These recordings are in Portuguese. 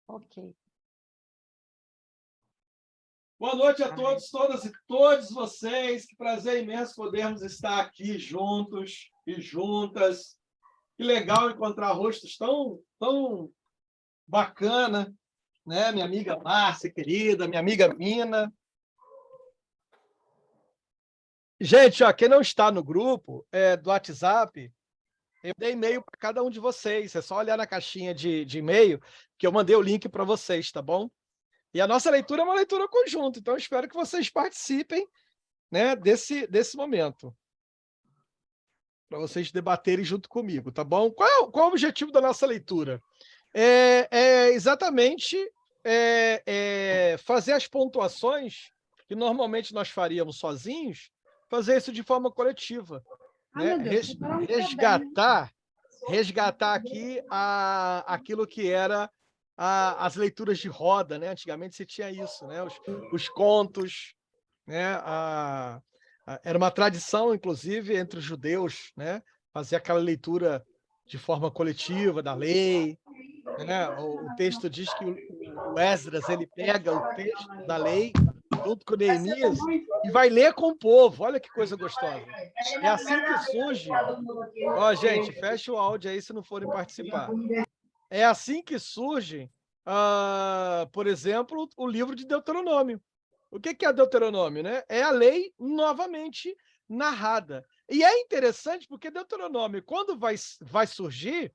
Ok. Boa noite a todos, todas e todos vocês. Que prazer imenso podermos estar aqui juntos e juntas. Que legal encontrar rostos tão bacana, né? Minha amiga Márcia, querida, minha amiga Mina. Gente, ó, quem não está no grupo do WhatsApp, eu dei e-mail para cada um de vocês. É só olhar na caixinha de e-mail que eu mandei o link para vocês, tá bom? E a nossa leitura é uma leitura conjunta, então eu espero que vocês participem, né, desse momento, para vocês debaterem junto comigo, tá bom? Qual é o objetivo da nossa leitura? É exatamente fazer as pontuações que normalmente nós faríamos sozinhos, fazer isso de forma coletiva, né? Resgatar aqui aquilo que era as leituras de roda, né? Antigamente se tinha isso, né? Os contos, né? Era uma tradição, inclusive, entre os judeus, né? Fazer aquela leitura de forma coletiva da lei, né? O texto diz que o Esdras ele pega o texto da lei junto com Neemias e vai ler com o povo. Olha que coisa gostosa. É assim que surge. Ó, gente, fecha o áudio aí se não forem participar. É assim que surge, por exemplo, o livro de Deuteronômio. O que é Deuteronômio, né? É a lei novamente narrada. E é interessante porque Deuteronômio, quando vai surgir,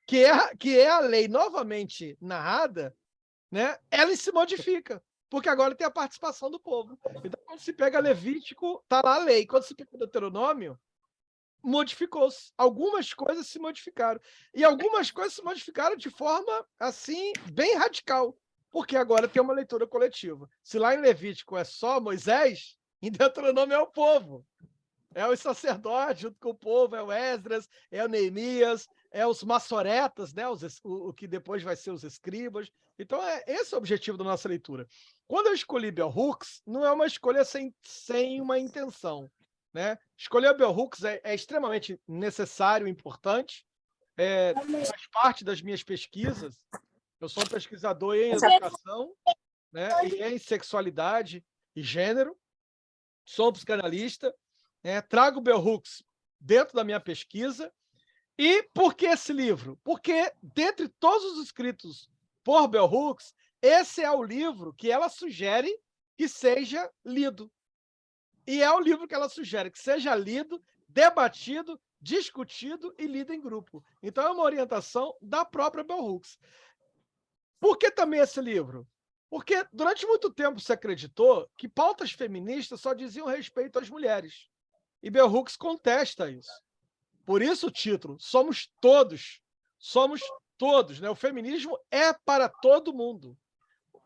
que é a lei novamente narrada, né? Ela se modifica, porque agora tem a participação do povo. Então, quando se pega Levítico, tá lá a lei. Quando se pega Deuteronômio, modificou-se. Algumas coisas se modificaram. E algumas coisas se modificaram de forma, assim, bem radical, porque agora tem uma leitura coletiva. Se lá em Levítico é só Moisés, em Deuteronômio é o povo. É os sacerdotes junto com o povo, é o Esdras, é o Neemias, é os maçoretas, né? O que depois vai ser os escribas. Então, esse é o objetivo da nossa leitura. Quando eu escolhi Bell Hooks, não é uma escolha sem uma intenção, né? Escolher Bell Hooks é extremamente necessário, importante, faz parte das minhas pesquisas. Eu sou um pesquisador em educação, né? E em sexualidade e gênero. Sou um psicanalista, trago Bell Hooks dentro da minha pesquisa. E por que esse livro? Porque, dentre todos os escritos por Bell Hooks, esse é o livro que ela sugere que seja lido. E é o livro que ela sugere que seja lido, debatido, discutido e lido em grupo. Então, é uma orientação da própria Bell Hooks. Por que também esse livro? Porque durante muito tempo se acreditou que pautas feministas só diziam respeito às mulheres. E Bell Hooks contesta isso. Por isso o título, somos todos, né? O feminismo é para todo mundo.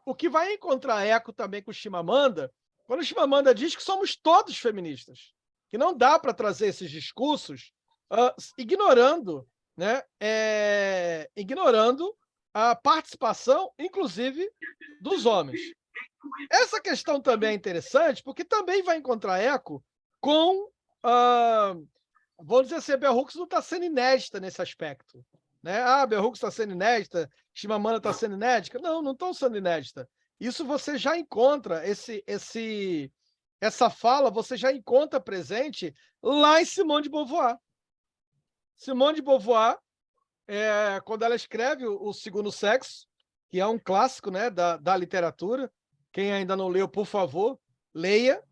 O que vai encontrar eco também com o Chimamanda, quando o Chimamanda diz que somos todos feministas, que não dá para trazer esses discursos ignorando, né? Ignorando a participação, inclusive, dos homens. Essa questão também é interessante, porque também vai encontrar eco com vamos dizer assim, a Bell Hooks não está sendo inédita nesse aspecto. Né? A Bell Hooks está sendo inédita, Chimamanda está sendo inédita. Não estão sendo inédita. Isso você já encontra, essa fala você já encontra presente lá em Simone de Beauvoir. Simone de Beauvoir, quando ela escreve o Segundo Sexo, que é um clássico, né, da literatura, quem ainda não leu, por favor, leia.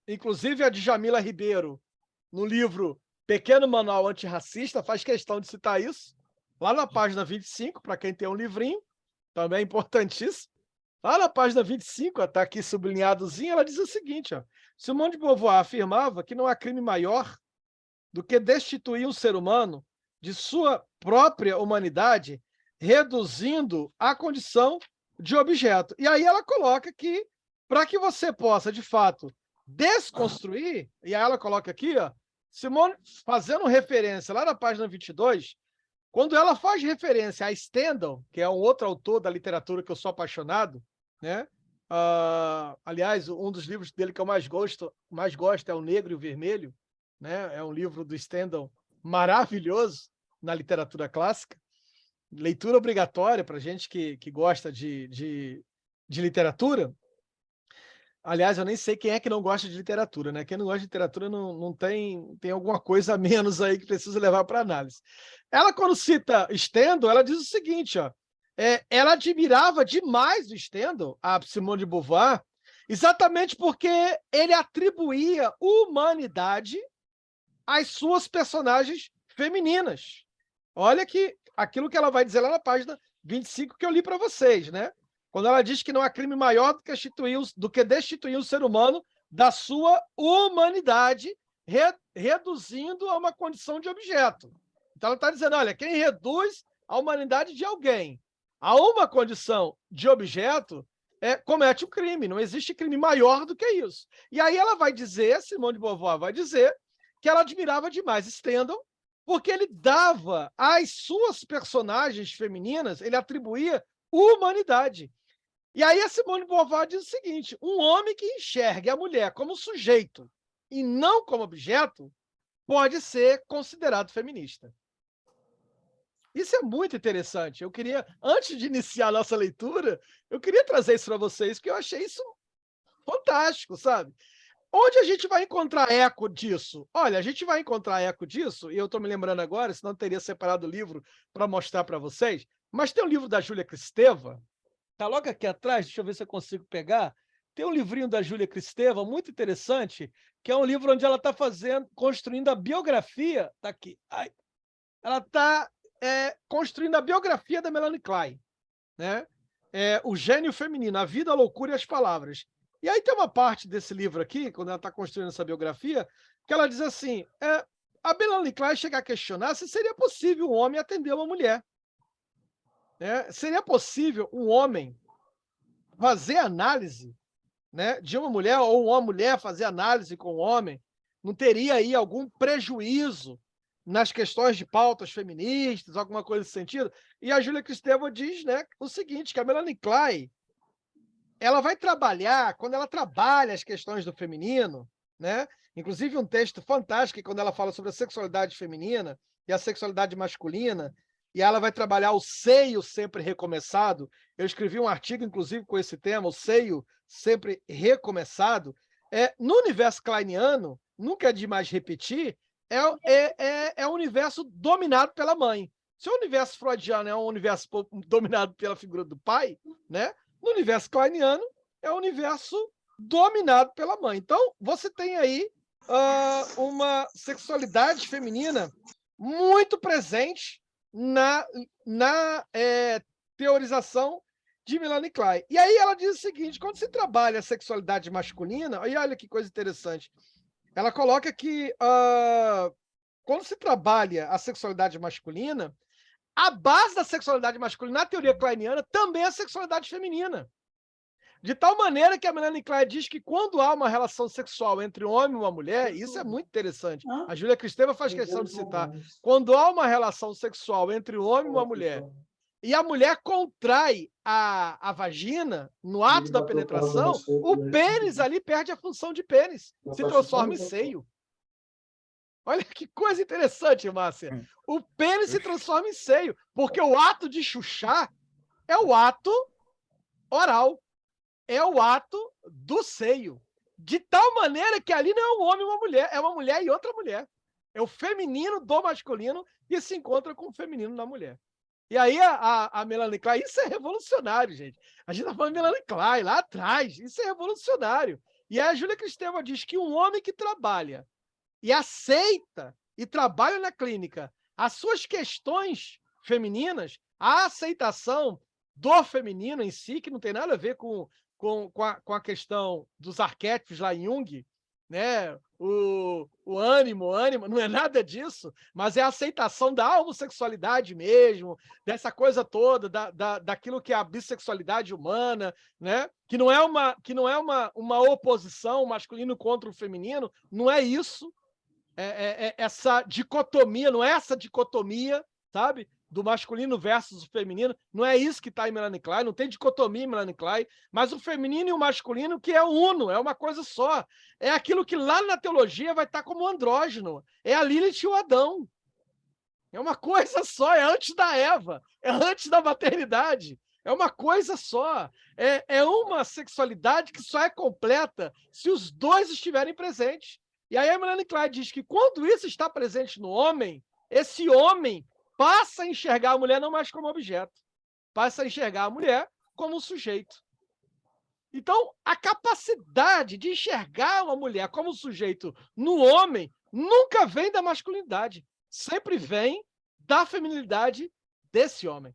Inclusive a Djamila Ribeiro, no livro Pequeno Manual Antirracista, faz questão de citar isso, lá na página 25, para quem tem um livrinho, também é importantíssimo. Lá na página 25, está aqui sublinhadozinho, ela diz o seguinte: Simone de Beauvoir afirmava que não há crime maior do que destituir um ser humano de sua própria humanidade, reduzindo a condição de objeto. E aí ela coloca que, para que você possa, de fato, desconstruir, e aí ela coloca aqui, Simone, fazendo referência lá na página 22, quando ela faz referência a Stendhal, que é um outro autor da literatura que eu sou apaixonado, né? Aliás, um dos livros dele que eu mais gosto é O Negro e o Vermelho, né? É um livro do Stendhal maravilhoso na literatura clássica. leitura obrigatória para gente que gosta de literatura. Aliás, eu nem sei quem é que não gosta de literatura, né? Quem não gosta de literatura não tem alguma coisa a menos aí que precisa levar para análise. Ela, quando cita Stendhal, ela diz o seguinte, ó, ela admirava demais o Stendhal, a Simone de Beauvoir, exatamente porque ele atribuía humanidade às suas personagens femininas. Olha que aquilo que ela vai dizer lá na página 25 que eu li para vocês, né? Quando ela diz que não há crime maior do que destituir o ser humano da sua humanidade, reduzindo a uma condição de objeto. Então ela está dizendo, olha, quem reduz a humanidade de alguém a uma condição de objeto comete um crime, não existe crime maior do que isso. E aí ela vai dizer, Simone de Beauvoir vai dizer, que ela admirava demais Stendhal, porque ele dava às suas personagens femininas, ele atribuía humanidade. E aí a Simone de Beauvoir diz o seguinte, um homem que enxergue a mulher como sujeito e não como objeto, pode ser considerado feminista. Isso é muito interessante. Eu queria, antes de iniciar a nossa leitura, eu queria trazer isso para vocês, porque eu achei isso fantástico, sabe? Onde a gente vai encontrar eco disso? Olha, a gente vai encontrar eco disso, e eu estou me lembrando agora, senão eu teria separado o livro para mostrar para vocês, mas tem um livro da Júlia Kristeva, está logo aqui atrás, deixa eu ver se eu consigo pegar, tem um livrinho da Júlia Kristeva, muito interessante, que é um livro onde ela está construindo a biografia, está aqui, ela está construindo a biografia da Melanie Klein, né? O gênio feminino, a vida, a loucura e as palavras. E aí tem uma parte desse livro aqui, quando ela está construindo essa biografia, que ela diz assim, a Melanie Klein chega a questionar se seria possível um homem atender uma mulher. Seria possível um homem fazer análise, né, de uma mulher, ou uma mulher fazer análise com um homem? Não teria aí algum prejuízo nas questões de pautas feministas, alguma coisa nesse sentido? E a Júlia Kristeva diz, né, o seguinte, que a Melanie Klein, ela vai trabalhar, quando ela trabalha as questões do feminino, né? Inclusive um texto fantástico, quando ela fala sobre a sexualidade feminina e a sexualidade masculina, e ela vai trabalhar o seio sempre recomeçado. Eu escrevi um artigo, inclusive, com esse tema, o seio sempre recomeçado. No universo kleiniano, nunca é demais repetir, é um universo dominado pela mãe. Se o universo freudiano é um universo dominado pela figura do pai, né? No universo kleiniano, é um universo dominado pela mãe. Então, você tem aí uma sexualidade feminina muito presente na teorização de Melanie Klein. E aí ela diz o seguinte, quando se trabalha a sexualidade masculina, e olha que coisa interessante, ela coloca que quando se trabalha a sexualidade masculina, a base da sexualidade masculina, na teoria kleiniana, também é a sexualidade feminina. De tal maneira que a Melanie Klein diz que quando há uma relação sexual entre um homem e uma mulher, isso é muito interessante. A Júlia Kristeva faz questão de citar. Quando há uma relação sexual entre um homem e uma mulher, e a mulher contrai a vagina no ato da penetração, o pênis ali perde a função de pênis, se transforma em seio. Olha que coisa interessante, Márcia. O pênis se transforma em seio, porque o ato de chuchar é o ato oral, é o ato do seio. De tal maneira que ali não é um homem e uma mulher, é uma mulher e outra mulher. É o feminino do masculino que se encontra com o feminino na mulher. E aí a Melanie Klein, isso é revolucionário, gente. A gente está falando de Melanie Klein lá atrás, isso é revolucionário. E aí a Júlia Kristeva diz que um homem que trabalha e aceita e trabalha na clínica as suas questões femininas, a aceitação do feminino em si, que não tem nada a ver com a questão dos arquétipos lá em Jung, né? O ânimo, não é nada disso, mas é a aceitação da homossexualidade mesmo, dessa coisa toda, daquilo que é a bissexualidade humana, né? Que não é uma oposição masculino contra o feminino, não é isso. Essa dicotomia, não é essa dicotomia, sabe? Do masculino versus o feminino, não é isso que está em Melanie Klein, não tem dicotomia em Melanie Klein, mas o feminino e o masculino que é uno, é uma coisa só. É aquilo que lá na teologia vai estar como andrógeno, é a Lilith e o Adão. É uma coisa só, é antes da Eva, é antes da maternidade. É uma coisa só. É uma sexualidade que só é completa se os dois estiverem presentes. E aí a Melanie Klein diz que quando isso está presente no homem, esse homem passa a enxergar a mulher não mais como objeto, passa a enxergar a mulher como um sujeito. Então, a capacidade de enxergar uma mulher como sujeito no homem nunca vem da masculinidade, sempre vem da feminilidade desse homem.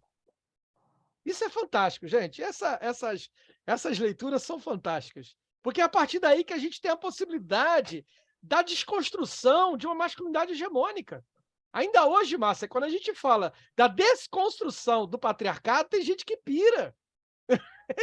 Isso é fantástico, gente. Essas leituras são fantásticas, porque é a partir daí que a gente tem a possibilidade da desconstrução de uma masculinidade hegemônica. Ainda hoje, Márcia, quando a gente fala da desconstrução do patriarcado, tem gente que pira.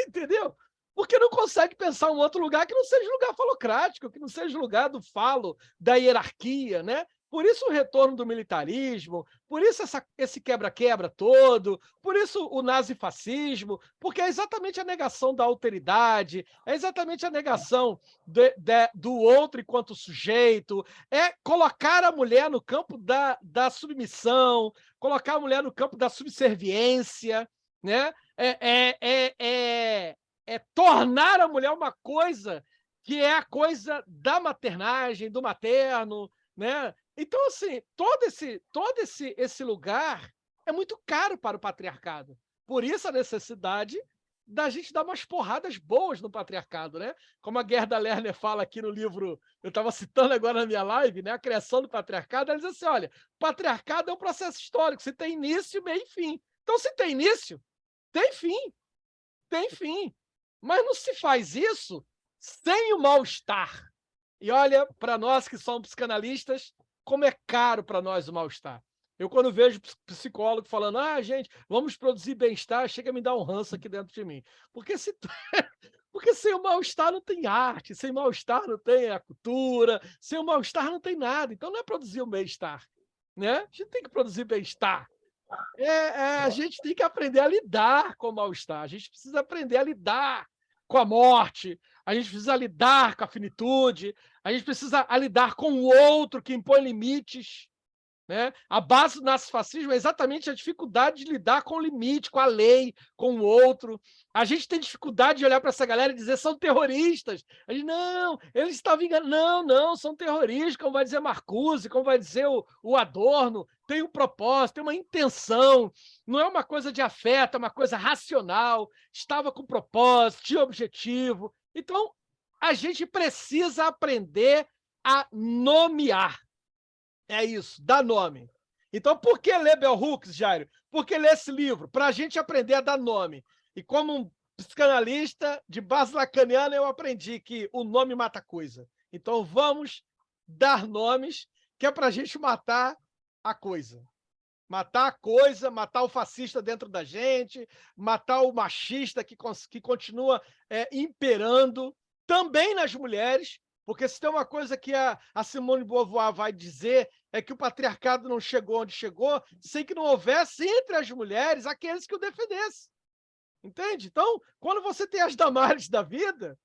Entendeu? Porque não consegue pensar um outro lugar que não seja lugar falocrático, que não seja lugar do falo, da hierarquia, né? Por isso o retorno do militarismo, por isso esse quebra-quebra todo, por isso o nazifascismo, porque é exatamente a negação da alteridade, é exatamente a negação do outro enquanto sujeito, é colocar a mulher no campo da submissão, colocar a mulher no campo da subserviência, né? É tornar a mulher uma coisa que é a coisa da maternagem, do materno, né? Então, assim, todo esse lugar é muito caro para o patriarcado. Por isso a necessidade da gente dar umas porradas boas no patriarcado, né? Como a Gerda Lerner fala aqui no livro, eu estava citando agora na minha live, né? A criação do patriarcado, ela diz assim, olha, o patriarcado é um processo histórico, se tem início, meio e fim. Então, se tem início, tem fim. Tem fim. Mas não se faz isso sem o mal-estar. E olha, para nós que somos psicanalistas, como é caro para nós o mal-estar. Eu, quando vejo psicólogo falando, gente, vamos produzir bem-estar, chega a me dar um ranço aqui dentro de mim. Porque, porque sem o mal-estar não tem arte, sem o mal-estar não tem a cultura, sem o mal-estar não tem nada. Então não é produzir o bem-estar, né? A gente tem que produzir bem-estar. A gente tem que aprender a lidar com o mal-estar, a gente precisa aprender a lidar com a morte, a gente precisa lidar com a finitude, a gente precisa lidar com o outro que impõe limites, né? A base do nazifascismo é exatamente a dificuldade de lidar com o limite, com a lei, com o outro. A gente tem dificuldade de olhar para essa galera e dizer são terroristas. A gente, não, eles estavam enganando. Não, são terroristas, como vai dizer Marcuse, como vai dizer o Adorno. Tem um propósito, tem uma intenção. Não é uma coisa de afeto, é uma coisa racional. Estava com propósito, tinha objetivo. Então, a gente precisa aprender a nomear. É isso, dá nome. Então, por que ler Bell Hooks, Jairo? Por que ler esse livro? Para a gente aprender a dar nome. E como um psicanalista de base lacaniana, eu aprendi que o nome mata coisa. Então, vamos dar nomes, que é para a gente matar a coisa. Matar a coisa, matar o fascista dentro da gente, matar o machista que continua imperando, também nas mulheres, porque se tem uma coisa que a Simone de Beauvoir vai dizer é que o patriarcado não chegou onde chegou sem que não houvesse entre as mulheres aqueles que o defendessem. Entende? Então, quando você tem as Damares da vida,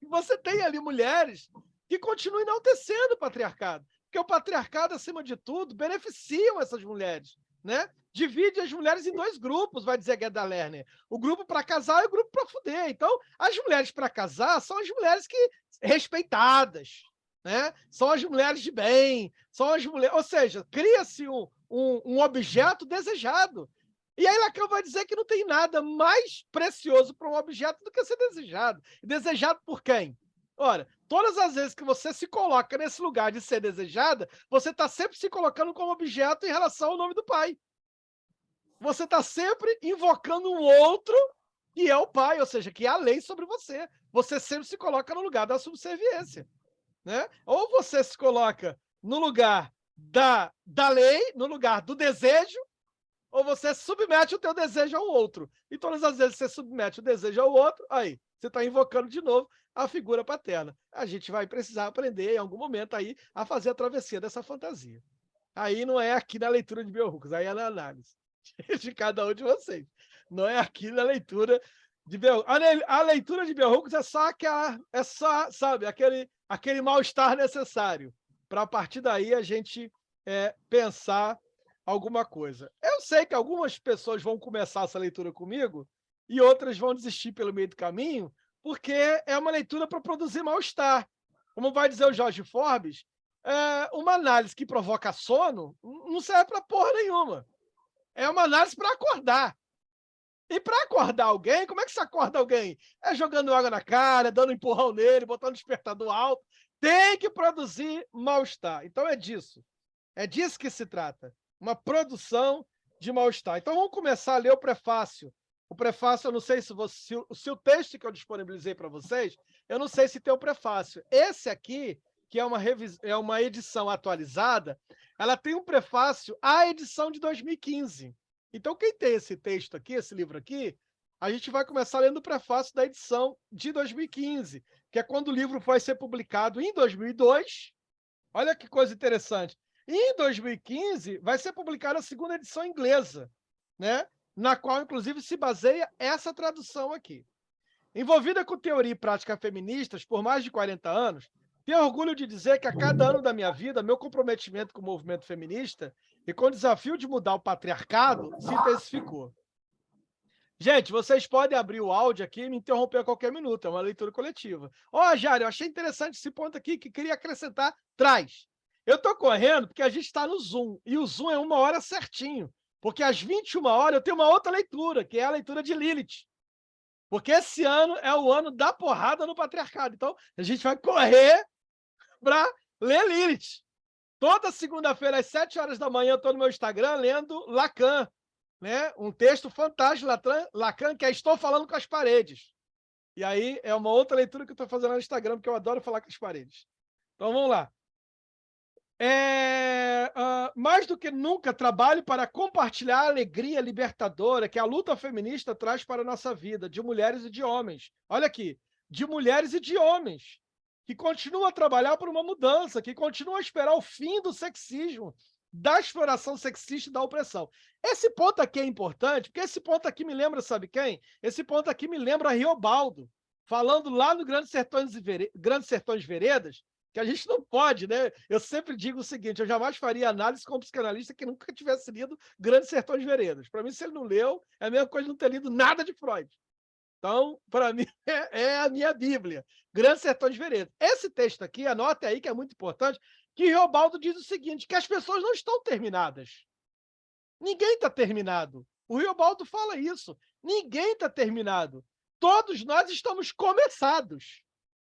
você tem ali mulheres que continuam enaltecendo o patriarcado, porque o patriarcado, acima de tudo, beneficiam essas mulheres, né? Divide as mulheres em dois grupos, vai dizer Gerda Lerner. O grupo para casar e o grupo para fuder. Então, as mulheres para casar são as mulheres que respeitadas, né? São as mulheres de bem, são as mulheres, ou seja, cria-se um objeto desejado. E aí Lacan vai dizer que não tem nada mais precioso para um objeto do que ser desejado. E desejado por quem? Ora, todas as vezes que você se coloca nesse lugar de ser desejada, você está sempre se colocando como objeto em relação ao nome do pai. Você está sempre invocando um outro que é o pai, ou seja, que é a lei sobre você. Você sempre se coloca no lugar da subserviência, né? Ou você se coloca no lugar da lei, no lugar do desejo, ou você submete o teu desejo ao outro. E todas as vezes que você submete o desejo ao outro, aí, você está invocando de novo a figura paterna. A gente vai precisar aprender, em algum momento, aí, a fazer a travessia dessa fantasia. Aí não é aqui na leitura de Bell Hooks, aí é na análise de cada um de vocês. Não é aqui na leitura de Bell Hooks. A leitura de Bell Hooks é só, sabe, aquele mal-estar necessário para, a partir daí, a gente pensar alguma coisa. Eu sei que algumas pessoas vão começar essa leitura comigo e outras vão desistir pelo meio do caminho, porque é uma leitura para produzir mal-estar. Como vai dizer o Jorge Forbes, uma análise que provoca sono não serve para porra nenhuma. É uma análise para acordar. E para acordar alguém, como é que você acorda alguém? É jogando água na cara, dando um empurrão nele, botando despertador alto. Tem que produzir mal-estar. Então é disso. É disso que se trata. Uma produção de mal-estar. Então vamos começar a ler o prefácio. O prefácio, eu não sei se o texto que eu disponibilizei para vocês, eu não sei se tem o prefácio. Esse aqui, que é uma edição atualizada, ela tem um prefácio à edição de 2015. Então, quem tem esse texto aqui, esse livro aqui, a gente vai começar lendo o prefácio da edição de 2015, que é quando o livro vai ser publicado em 2002. Olha que coisa interessante. E em 2015 vai ser publicada a segunda edição inglesa, né? Na qual, inclusive, se baseia essa tradução aqui. Envolvida com teoria e prática feministas por mais de 40 anos, tenho orgulho de dizer que a cada ano da minha vida, meu comprometimento com o movimento feminista e com o desafio de mudar o patriarcado se intensificou. Gente, vocês podem abrir o áudio aqui e me interromper a qualquer minuto, é uma leitura coletiva. Ó, Jário, eu achei interessante esse ponto aqui que queria acrescentar. Traz. Eu estou correndo porque a gente está no Zoom, e o Zoom é 1 hora certinho, porque às 21 horas eu tenho uma outra leitura, que é a leitura de Lilith. Porque esse ano é o ano da porrada no patriarcado. Então, a gente vai correr para ler Lilith. Toda segunda-feira, às 7 horas da manhã, eu estou no meu Instagram lendo Lacan, né? Um texto fantástico, Lacan, que é Estou Falando com as Paredes. E aí é uma outra leitura que eu estou fazendo no Instagram, porque eu adoro falar com as paredes. Então, vamos lá. Mais do que nunca, trabalho para compartilhar a alegria libertadora que a luta feminista traz para a nossa vida, de mulheres e de homens. Olha aqui, de mulheres e de homens, que continuam a trabalhar por uma mudança, que continuam a esperar o fim do sexismo, da exploração sexista e da opressão. Esse ponto aqui é importante, porque esse ponto aqui me lembra, sabe quem? Esse ponto aqui me lembra Riobaldo, falando lá no Grandes Sertões Veredas, que a gente não pode, né? Eu sempre digo o seguinte, eu jamais faria análise com um psicanalista que nunca tivesse lido Grandes Sertões Veredas. Para mim, se ele não leu, é a mesma coisa de não ter lido nada de Freud. Então, para mim, é a minha Bíblia. Grandes Sertões Veredas. Esse texto aqui, anote aí que é muito importante, que Riobaldo diz o seguinte, que as pessoas não estão terminadas. Ninguém está terminado. O Riobaldo fala isso. Ninguém está terminado. Todos nós estamos começados.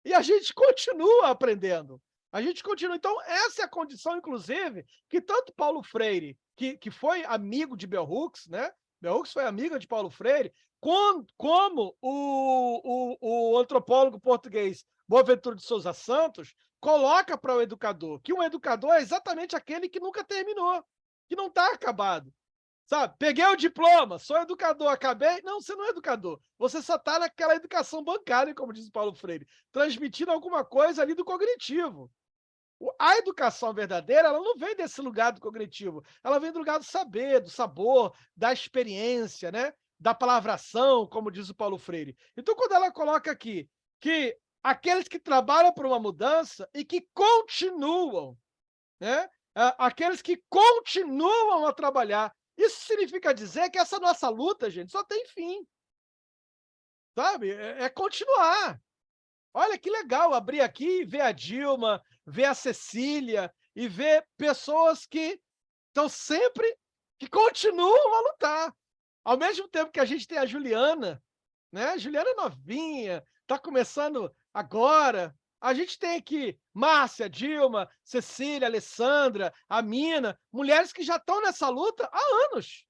E a gente continua aprendendo. A gente continua. Então, essa é a condição, inclusive, que tanto Paulo Freire, que foi amigo de Bell Hooks, né? Bell Hooks foi amiga de Paulo Freire, como o antropólogo português Boaventura de Souza Santos coloca para o educador, que um educador é exatamente aquele que nunca terminou, que não está acabado. Sabe? Peguei o diploma, sou educador, acabei. Não, você não é educador. Você só está naquela educação bancária, como diz o Paulo Freire, transmitindo alguma coisa ali do cognitivo. A educação verdadeira, ela não vem desse lugar do cognitivo, ela vem do lugar do saber, do sabor, da experiência, né? Da palavração, como diz o Paulo Freire. Então, quando ela coloca aqui que aqueles que trabalham por uma mudança e que continuam, né? Aqueles que continuam a trabalhar, isso significa dizer que essa nossa luta, gente, só tem fim. Sabe? É continuar. Olha que legal abrir aqui e ver a Dilma, ver a Cecília e ver pessoas que estão sempre, que continuam a lutar. Ao mesmo tempo que a gente tem a Juliana, né? A Juliana é novinha, está começando agora. A gente tem aqui Márcia, Dilma, Cecília, Alessandra, a Mina, mulheres que já estão nessa luta há anos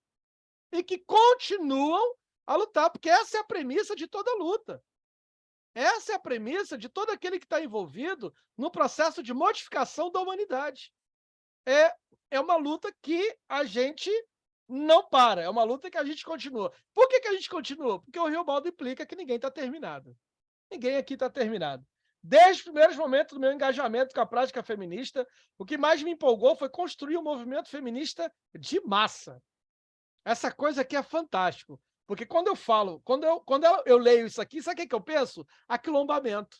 e que continuam a lutar, porque essa é a premissa de toda luta. Essa é a premissa de todo aquele que está envolvido no processo de modificação da humanidade. É uma luta que a gente não para, é uma luta que a gente continua. Por que a gente continua? Porque o Riobaldo implica que ninguém está terminado. Ninguém aqui está terminado. Desde os primeiros momentos do meu engajamento com a prática feminista, o que mais me empolgou foi construir um movimento feminista de massa. Essa coisa aqui é fantástico, porque quando eu falo, quando eu leio isso aqui, sabe o que eu penso? Aquilombamento.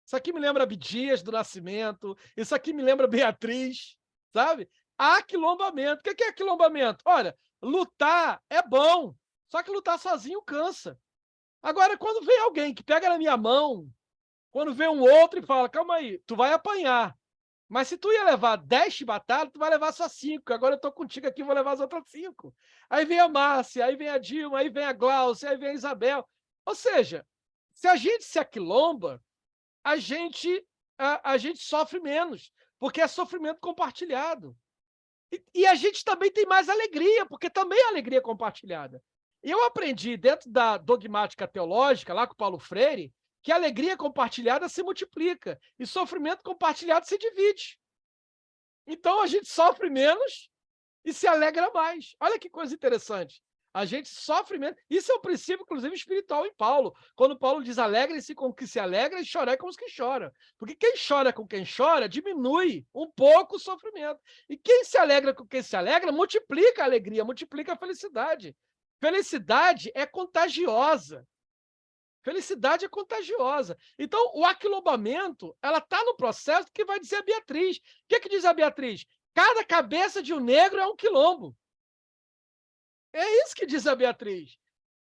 Isso aqui me lembra Abdias do Nascimento, isso aqui me lembra Beatriz, sabe? aquilombamento. O que é aquilombamento? Olha, lutar é bom, só que lutar sozinho cansa. Agora, quando vem alguém que pega na minha mão, quando vem um outro e fala, calma aí, tu vai apanhar, mas se tu ia levar 10 chibatadas, tu vai levar só 5, agora eu tô contigo aqui, vou levar as outras 5. Aí vem a Márcia, aí vem a Dilma, aí vem a Glaucia, aí vem a Isabel. Ou seja, se a gente se aquilomba, a gente sofre menos, porque é sofrimento compartilhado. E a gente também tem mais alegria, porque também é alegria compartilhada. Eu aprendi dentro da dogmática teológica, lá com Paulo Freire, que a alegria compartilhada se multiplica e sofrimento compartilhado se divide. Então a gente sofre menos e se alegra mais. Olha que coisa interessante. A gente sofre menos. Isso é um princípio, inclusive, espiritual em Paulo. Quando Paulo diz alegrem-se com o que se alegra e chorai com os que choram. Porque quem chora com quem chora diminui um pouco o sofrimento. E quem se alegra com quem se alegra multiplica a alegria, multiplica a felicidade. Felicidade é contagiosa. Felicidade é contagiosa. Então, o aquilombamento, ela está no processo que vai dizer a Beatriz. O que diz a Beatriz? Cada cabeça de um negro é um quilombo. É isso que diz a Beatriz.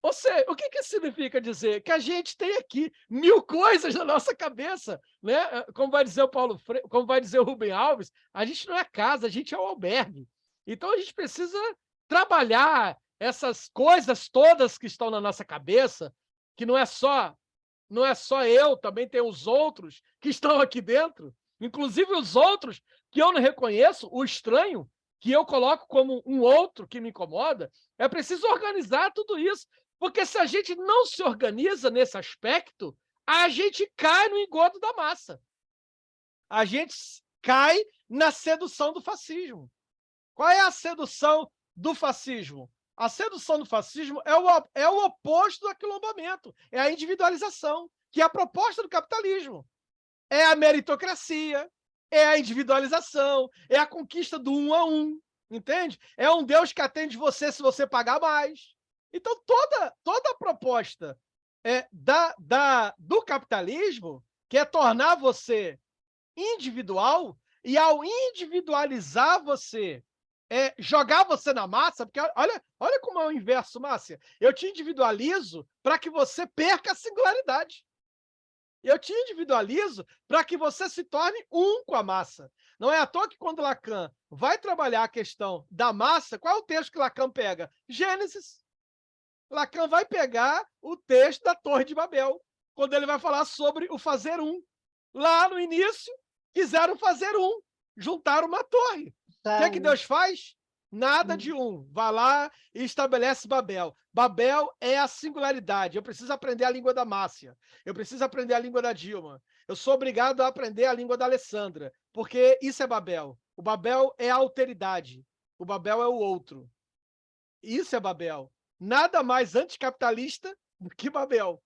Ou seja, o que significa dizer? Que a gente tem aqui 1000 coisas na nossa cabeça, né? Como vai dizer o Paulo Freire, como vai dizer o Rubem Alves, a gente não é casa, a gente é um albergue. Então a gente precisa trabalhar essas coisas todas que estão na nossa cabeça, que não é só eu, também tem os outros que estão aqui dentro, inclusive os outros que eu não reconheço, o estranho, que eu coloco como um outro que me incomoda. É preciso organizar tudo isso, porque se a gente não se organiza nesse aspecto, a gente cai no engodo da massa. A gente cai na sedução do fascismo. Qual é a sedução do fascismo? A sedução do fascismo é o oposto do aquilombamento, é a individualização, que é a proposta do capitalismo. É a meritocracia, é a individualização, é a conquista do 1 a 1, entende? É um Deus que atende você se você pagar mais. Então, toda a proposta do capitalismo, que é tornar você individual, e ao individualizar você, jogar você na massa, porque olha como é o inverso, Márcia. Eu te individualizo para que você perca a singularidade. Eu te individualizo para que você se torne um com a massa. Não é à toa que quando Lacan vai trabalhar a questão da massa, qual é o texto que Lacan pega? Gênesis. Lacan vai pegar o texto da Torre de Babel, quando ele vai falar sobre o fazer um. Lá no início, quiseram fazer um, juntaram uma torre. O que Deus faz? Nada de um. Vai lá e estabelece Babel. Babel é a singularidade. Eu preciso aprender a língua da Márcia. Eu preciso aprender a língua da Dilma. Eu sou obrigado a aprender a língua da Alessandra, porque isso é Babel. O Babel é a alteridade. O Babel é o outro. Isso é Babel. Nada mais anticapitalista do que Babel.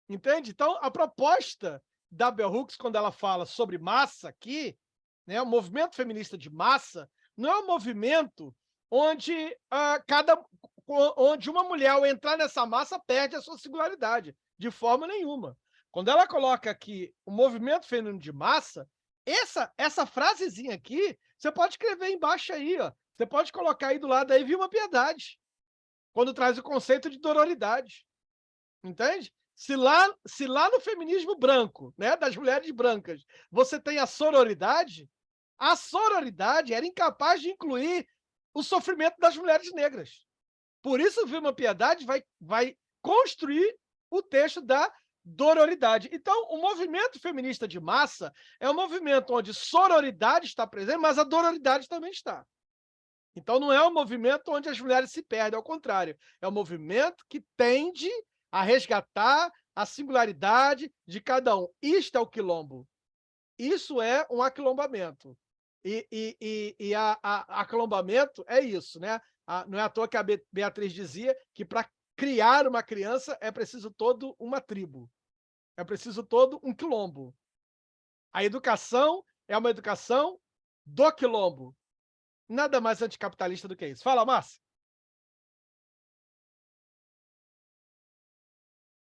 Entende? Então, a proposta da Bell Hooks, quando ela fala sobre massa aqui, né, o movimento feminista de massa, não é um movimento onde, onde uma mulher, ao entrar nessa massa, perde a sua singularidade, de forma nenhuma. Quando ela coloca aqui o movimento feminino de massa, essa frasezinha aqui, você pode escrever embaixo aí, ó. Você pode colocar aí do lado aí, Vilma Piedade, quando traz o conceito de dororidade. Entende? Se lá no feminismo branco, né, das mulheres brancas, você tem a sororidade era incapaz de incluir o sofrimento das mulheres negras. Por isso, Vilma Piedade vai construir o texto da dororidade. Então, o movimento feminista de massa é um movimento onde sororidade está presente, mas a dororidade também está. Então, não é um movimento onde as mulheres se perdem, ao contrário. É um movimento que tende a resgatar a singularidade de cada um. Isto é o quilombo. Isso é um aquilombamento. E aquilombamento é isso, né? Não é à toa que a Beatriz dizia que para criar uma criança é preciso todo uma tribo. É preciso todo um quilombo. A educação é uma educação do quilombo. Nada mais anticapitalista do que isso. Fala, Márcia.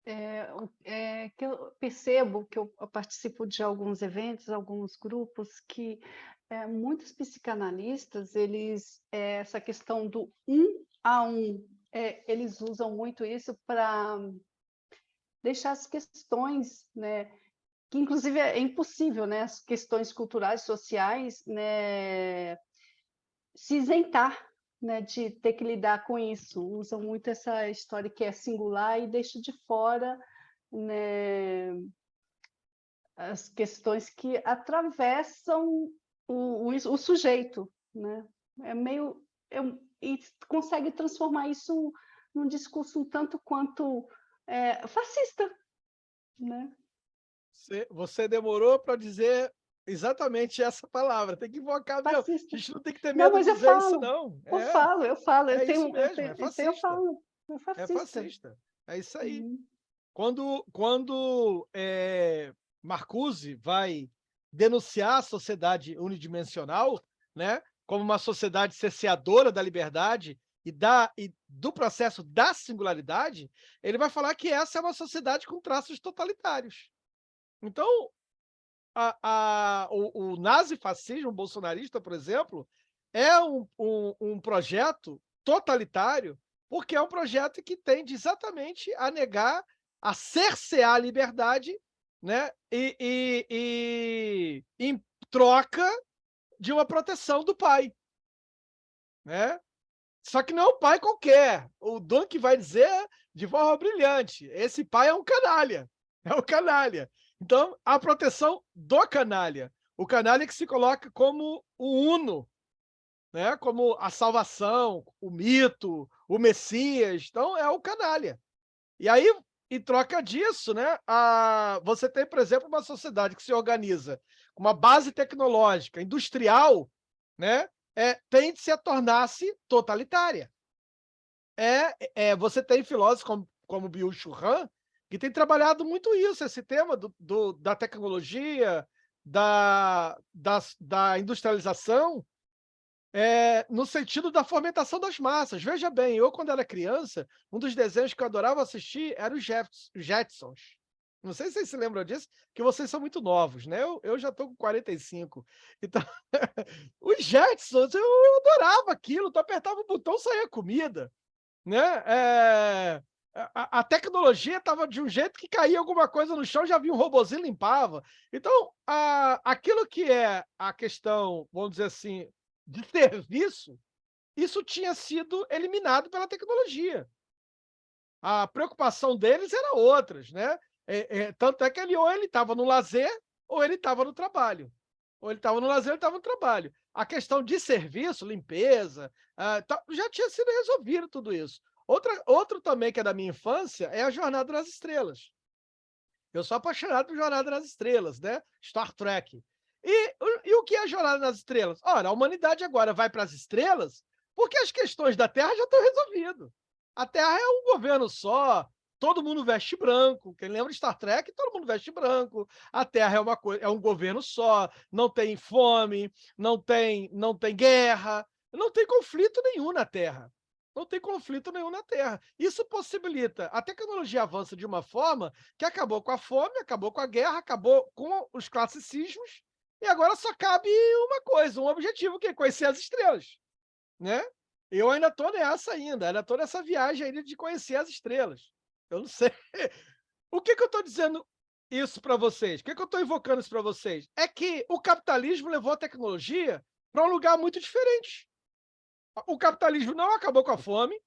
Que eu percebo que eu participo de alguns eventos, alguns grupos que muitos psicanalistas, essa questão do um a um, eles usam muito isso para deixar as questões, né, que inclusive é impossível, né, as questões culturais, sociais, né, se isentar, né, de ter que lidar com isso. Usam muito essa história que é singular e deixa de fora, né, as questões que atravessam o sujeito, né? É meio e consegue transformar isso num discurso um tanto quanto fascista, né? Você demorou para dizer exatamente essa palavra. Tem que invocar mesmo. A Fascista. gente não tem que ter Não, medo de mas dizer isso, não. eu falo, É isso mesmo, é isso aí eu fascista. falo, é É fascista. fascista. É isso aí. Uhum. Quando Marcuse vai denunciar a sociedade unidimensional, né, como uma sociedade cerceadora da liberdade e do processo da singularidade, ele vai falar que essa é uma sociedade com traços totalitários. Então, o nazifascismo bolsonarista, por exemplo, é um projeto totalitário, porque é um projeto que tende exatamente a negar, a cercear a liberdade, né, em troca de uma proteção do pai, né? Só que não é um pai qualquer. O Dunk vai dizer de forma brilhante: esse pai é um canalha. É um canalha. Então, a proteção do canalha. O canalha que se coloca como o uno, né? Como a salvação, o mito, o Messias. Então, é o canalha. E aí, em troca disso, né, você tem, por exemplo, uma sociedade que se organiza com uma base tecnológica, industrial, né, tende-se a tornar-se totalitária. Você tem filósofos como Byung-Chul Han, que tem trabalhado muito isso, esse tema da tecnologia, da industrialização, no sentido da fomentação das massas. Veja bem, eu, quando era criança, um dos desenhos que eu adorava assistir era os Jetsons. Não sei se vocês se lembram disso, que vocês são muito novos, né? Eu já estou com 45. Então, os Jetsons, eu adorava aquilo. Tu apertava o botão, saía comida, né? A tecnologia estava de um jeito que caía alguma coisa no chão, já vinha um robozinho e limpava. Então, aquilo que é a questão, vamos dizer assim, de serviço, isso tinha sido eliminado pela tecnologia. A preocupação deles era outras, né? Tanto é que ou ele estava no lazer, ou ele estava no trabalho. Ou ele estava no lazer, ou ele estava no trabalho. A questão de serviço, limpeza, já tinha sido resolvido tudo isso. Outro também que é da minha infância é a Jornada nas Estrelas. Eu sou apaixonado por Jornada nas Estrelas, né? Star Trek. E o que é a Jornada nas Estrelas? Ora, a humanidade agora vai para as estrelas porque as questões da Terra já estão resolvidas. A Terra é um governo só, todo mundo veste branco. Quem lembra de Star Trek, todo mundo veste branco. A Terra é um governo só, não tem fome, não tem guerra, não tem conflito nenhum na Terra. Não tem conflito nenhum na Terra. Isso possibilita. A tecnologia avança de uma forma que acabou com a fome, acabou com a guerra, acabou com os classicismos, e agora só cabe uma coisa, um objetivo, que é conhecer as estrelas, né? Eu ainda estou nessa ainda estou nessa viagem ainda de conhecer as estrelas. Eu não sei. O que eu estou dizendo isso para vocês? O que eu estou invocando isso para vocês? É que o capitalismo levou a tecnologia para um lugar muito diferente. O capitalismo não acabou com a fome,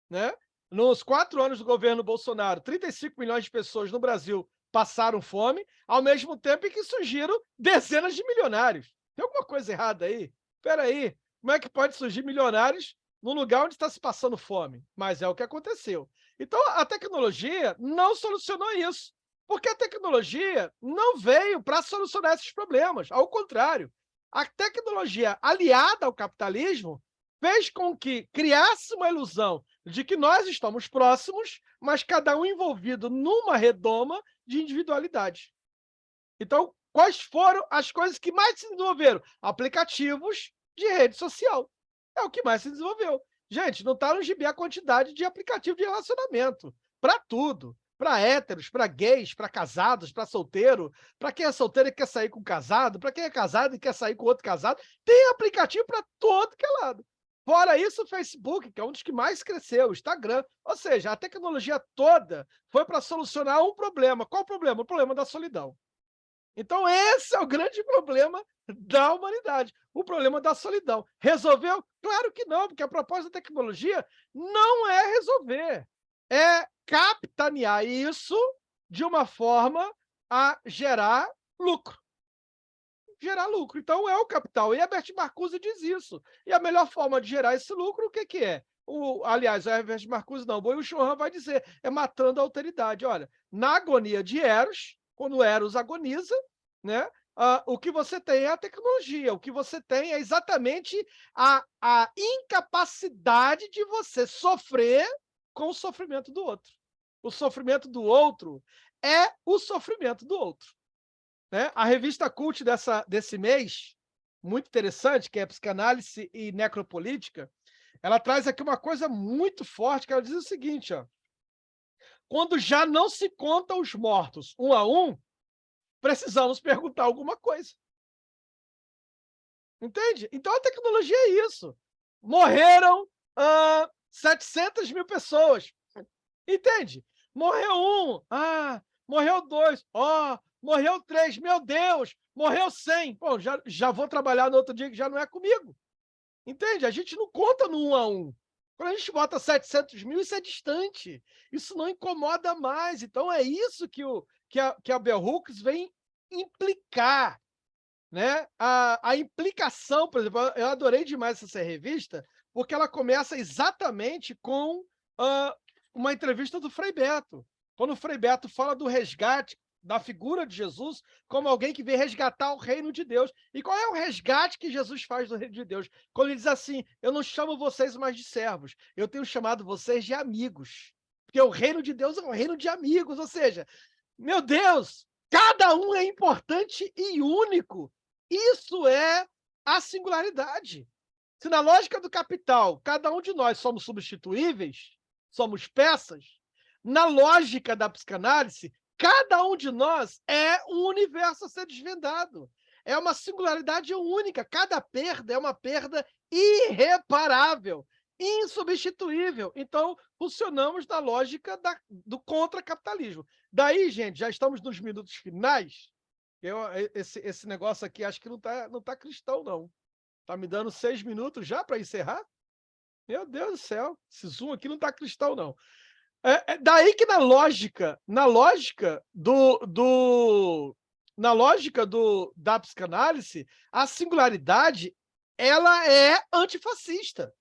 né? Nos 4 anos do governo Bolsonaro, 35 milhões de pessoas no Brasil passaram fome, ao mesmo tempo em que surgiram dezenas de milionários. Tem alguma coisa errada aí? Espera aí, como é que pode surgir milionários num lugar onde está se passando fome? Mas é o que aconteceu. Então, a tecnologia não solucionou isso, porque a tecnologia não veio para solucionar esses problemas. Ao contrário, a tecnologia aliada ao capitalismo fez com que criasse uma ilusão de que nós estamos próximos, mas cada um envolvido numa redoma de individualidade. Então, quais foram as coisas que mais se desenvolveram? Aplicativos de rede social. É o que mais se desenvolveu. Gente, não está no gibi a quantidade de aplicativo de relacionamento. Para tudo. para héteros, para gays, para casados, para solteiro, para quem é solteiro e quer sair com casado, para quem é casado e quer sair com outro casado. Tem aplicativo para todo que é lado. Fora isso, o Facebook, que é um dos que mais cresceu, o Instagram. Ou seja, a tecnologia toda foi para solucionar um problema. Qual o problema? O problema da solidão. Então, esse é o grande problema da humanidade, o problema da solidão. Resolveu? Claro que não, porque a proposta da tecnologia não é resolver, é capitanear isso de uma forma a gerar lucro. Gerar lucro. Então, é o capital. E a Herbert Marcuse diz isso. E a melhor forma de gerar esse lucro, o que é? Aliás, a Herbert Marcuse não, o Byung Chul Han vai dizer, é matando a alteridade. Olha, na agonia de Eros, quando Eros agoniza, né, o que você tem é a tecnologia, o que você tem é exatamente a incapacidade de você sofrer com o sofrimento do outro. O sofrimento do outro é o sofrimento do outro. Né? A revista Cult desse mês, muito interessante, que é Psicanálise e Necropolítica, ela traz aqui uma coisa muito forte, que ela diz o seguinte, ó, quando já não se contam os mortos um a um, precisamos perguntar alguma coisa. Entende? Então a tecnologia é isso. Morreram 700 mil pessoas. Entende? Morreu um, morreu dois, morreu 3, meu Deus, morreu 100. Pô, já vou trabalhar no outro dia que já não é comigo. Entende? A gente não conta no 1 a 1. Quando a gente bota 700 mil, isso é distante. Isso não incomoda mais. Então, é isso que a Bell Hooks vem implicar. Né? A implicação, por exemplo, eu adorei demais essa revista, porque ela começa exatamente com uma entrevista do Frei Beto. Quando o Frei Beto fala do resgate da figura de Jesus como alguém que veio resgatar o reino de Deus. E qual é o resgate que Jesus faz do reino de Deus? Quando ele diz assim, eu não chamo vocês mais de servos, eu tenho chamado vocês de amigos. Porque o reino de Deus é um reino de amigos, ou seja, meu Deus, cada um é importante e único. Isso é a singularidade. Se na lógica do capital, cada um de nós somos substituíveis, somos peças, na lógica da psicanálise, cada um de nós é um universo a ser desvendado. É uma singularidade única. Cada perda é uma perda irreparável, insubstituível. Então, funcionamos na lógica do contracapitalismo. Daí, gente, já estamos nos minutos finais. Esse negócio aqui acho que não tá cristão, não. Tá me dando 6 minutos já para encerrar? Meu Deus do céu, esse Zoom aqui não tá cristão, não. Daí que na lógica da psicanálise, a singularidade ela é antifascista.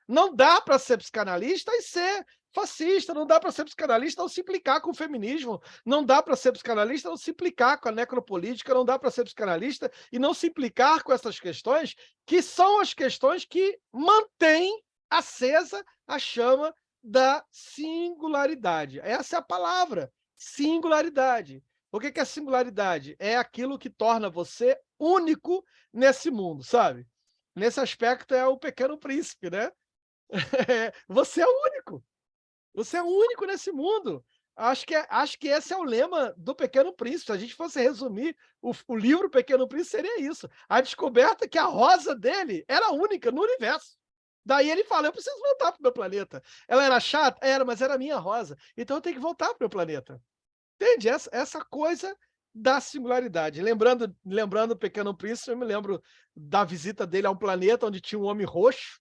Não dá para ser psicanalista e ser fascista, não dá para ser psicanalista não se implicar com o feminismo, não dá para ser psicanalista não se implicar com a necropolítica, não dá para ser psicanalista e não se implicar com essas questões, que são as questões que mantêm acesa a chama da singularidade. Essa é a palavra, singularidade. O que é singularidade? É aquilo que torna você único nesse mundo, sabe? Nesse aspecto é o Pequeno Príncipe, né? Você é único. Você é único nesse mundo. Acho que esse é o lema do Pequeno Príncipe. Se a gente fosse resumir o livro Pequeno Príncipe, seria isso. A descoberta que a rosa dele era única no universo. Daí ele fala, eu preciso voltar para o meu planeta. Ela era chata? Era, mas era a minha rosa. Então eu tenho que voltar para o meu planeta. Entende? Essa coisa da singularidade. Lembrando o Pequeno Príncipe, eu me lembro da visita dele a um planeta onde tinha um homem roxo,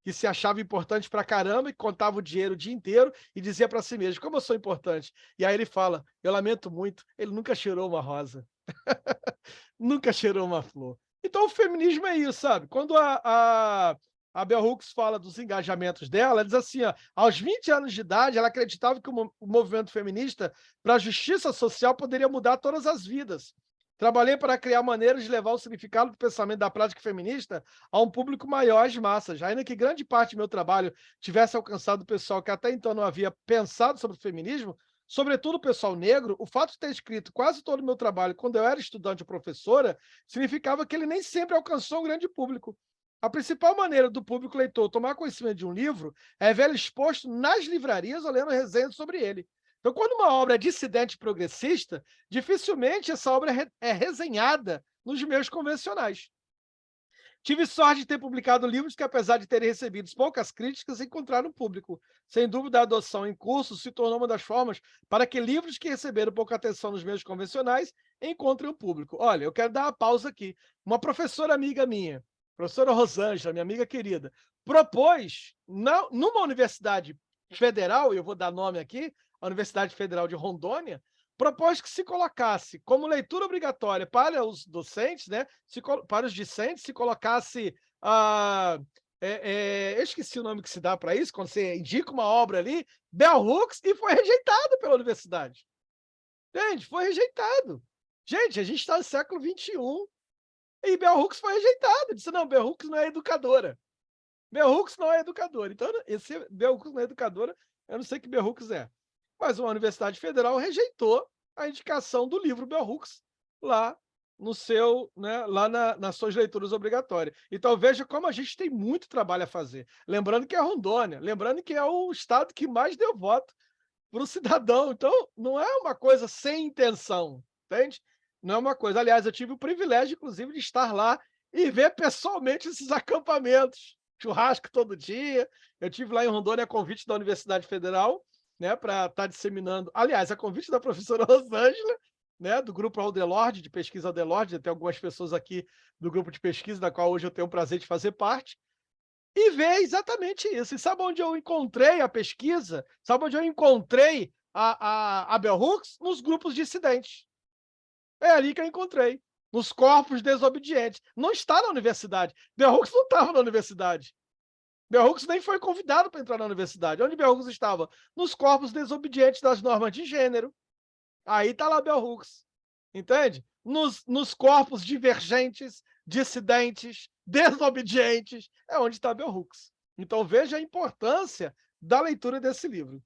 que se achava importante pra caramba e contava o dinheiro o dia inteiro e dizia para si mesmo, como eu sou importante? E aí ele fala, eu lamento muito, ele nunca cheirou uma rosa. Nunca cheirou uma flor. Então o feminismo é isso, sabe? Quando a Bell Hooks fala dos engajamentos dela, ela diz assim, ó, aos 20 anos de idade, ela acreditava que o movimento feminista para a justiça social poderia mudar todas as vidas. Trabalhei para criar maneiras de levar o significado do pensamento da prática feminista a um público maior, às massas. Ainda que grande parte do meu trabalho tivesse alcançado o pessoal que até então não havia pensado sobre o feminismo, sobretudo o pessoal negro, o fato de ter escrito quase todo o meu trabalho quando eu era estudante ou professora, significava que ele nem sempre alcançou um grande público. A principal maneira do público leitor tomar conhecimento de um livro é vê-lo exposto nas livrarias ou lendo resenhas sobre ele. Então, quando uma obra é dissidente progressista, dificilmente essa obra é resenhada nos meios convencionais. Tive sorte de ter publicado livros que, apesar de terem recebido poucas críticas, encontraram público. Sem dúvida, a adoção em curso se tornou uma das formas para que livros que receberam pouca atenção nos meios convencionais encontrem o público. Olha, eu quero dar uma pausa aqui. Uma professora amiga minha, professora Rosângela, minha amiga querida, propôs, numa universidade federal, e eu vou dar nome aqui, a Universidade Federal de Rondônia, propôs que se colocasse como leitura obrigatória para os docentes, né, para os discentes, se colocasse eu esqueci o nome que se dá para isso, quando você indica uma obra ali, Bell Hooks, e foi rejeitado pela universidade. Entende? Foi rejeitado. Gente, a gente está no século XXI e Bell Hooks foi rejeitado. Disse, não, Bell Hooks não é educadora. Bell Hooks não é educadora. Então, esse Bell Hooks não é educadora, eu não sei que Bell Hooks é. Mas uma universidade federal rejeitou a indicação do livro Bell Hooks lá no seu, né, lá nas suas leituras obrigatórias. Então veja como a gente tem muito trabalho a fazer. Lembrando que é Rondônia, lembrando que é o estado que mais deu voto para o cidadão. Então não é uma coisa sem intenção, entende? Não é uma coisa. Aliás, eu tive o privilégio, inclusive, de estar lá e ver pessoalmente esses acampamentos. Churrasco todo dia. Eu tive lá em Rondônia a convite da Universidade Federal, né, para estar disseminando. Aliás, a convite da professora Rosângela, né, do grupo Aldelorde, de pesquisa Aldelorde, tem algumas pessoas aqui do grupo de pesquisa, da qual hoje eu tenho o prazer de fazer parte, e ver exatamente isso. E sabe onde eu encontrei a pesquisa? Sabe onde eu encontrei a Bell Hooks? Nos grupos dissidentes. É ali que eu encontrei. Nos corpos desobedientes. Não está na universidade. Bell Hooks não estava na universidade. Bell Hooks nem foi convidado para entrar na universidade. Onde Bell Hooks estava? Nos corpos desobedientes das normas de gênero. Aí está lá Bell Hooks. Entende? Nos corpos divergentes, dissidentes, desobedientes, é onde está Bell Hooks. Então veja a importância da leitura desse livro.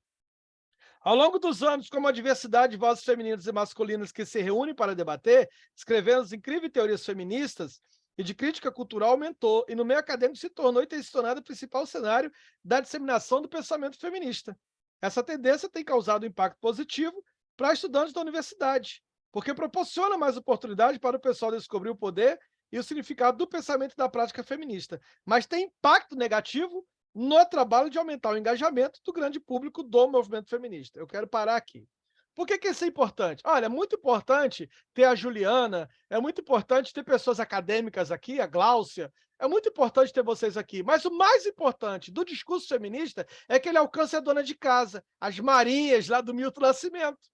Ao longo dos anos, como a diversidade de vozes femininas e masculinas que se reúnem para debater, escrevendo as incríveis teorias feministas e de crítica cultural aumentou, e no meio acadêmico se tornou e tem se tornado o principal cenário da disseminação do pensamento feminista. Essa tendência tem causado um impacto positivo para estudantes da universidade, porque proporciona mais oportunidade para o pessoal descobrir o poder e o significado do pensamento e da prática feminista, mas tem impacto negativo no trabalho de aumentar o engajamento do grande público do movimento feminista. Eu quero parar aqui. Por que isso é importante? Olha, é muito importante ter a Juliana, é muito importante ter pessoas acadêmicas aqui, a Gláucia, é muito importante ter vocês aqui, mas o mais importante do discurso feminista é que ele alcance a dona de casa, as Marias lá do Milton Nascimento,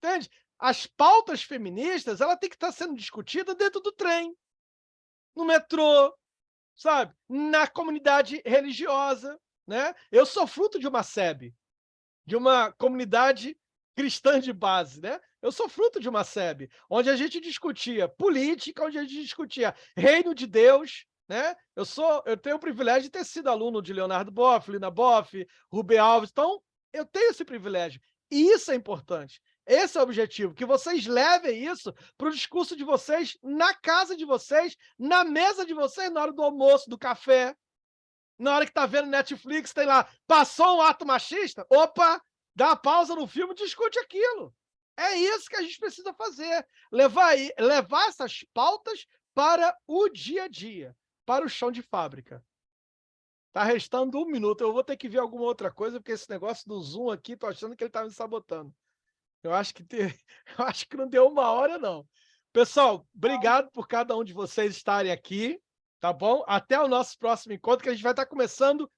entende? As pautas feministas, ela tem que estar sendo discutida dentro do trem, no metrô, sabe? Na comunidade religiosa, né? Eu sou fruto de uma SEB, de uma comunidade cristã de base, né? Eu sou fruto de uma SEB, onde a gente discutia política, onde a gente discutia reino de Deus, né? Eu tenho o privilégio de ter sido aluno de Leonardo Boff, Lina Boff, Rubem Alves, então eu tenho esse privilégio. E isso é importante. Esse é o objetivo, que vocês levem isso para o discurso de vocês, na casa de vocês, na mesa de vocês, na hora do almoço, do café, na hora que tá vendo Netflix, tem lá, passou um ato machista, opa, dá uma pausa no filme e discute aquilo. É isso que a gente precisa fazer, levar essas pautas para o dia a dia, para o chão de fábrica. Tá restando 1 minuto, eu vou ter que ver alguma outra coisa, porque esse negócio do Zoom aqui, tô achando que ele tá me sabotando. Eu acho que eu acho que não deu 1 hora, não. Pessoal, obrigado por cada um de vocês estarem aqui, tá bom? Até o nosso próximo encontro, que a gente vai estar começando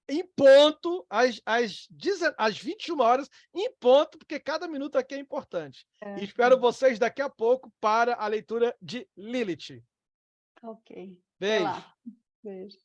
em ponto, às 21 horas, em ponto, porque cada minuto aqui é importante. E espero vocês daqui a pouco para a leitura de Lilith. Ok. Até Beijo. lá. Beijo.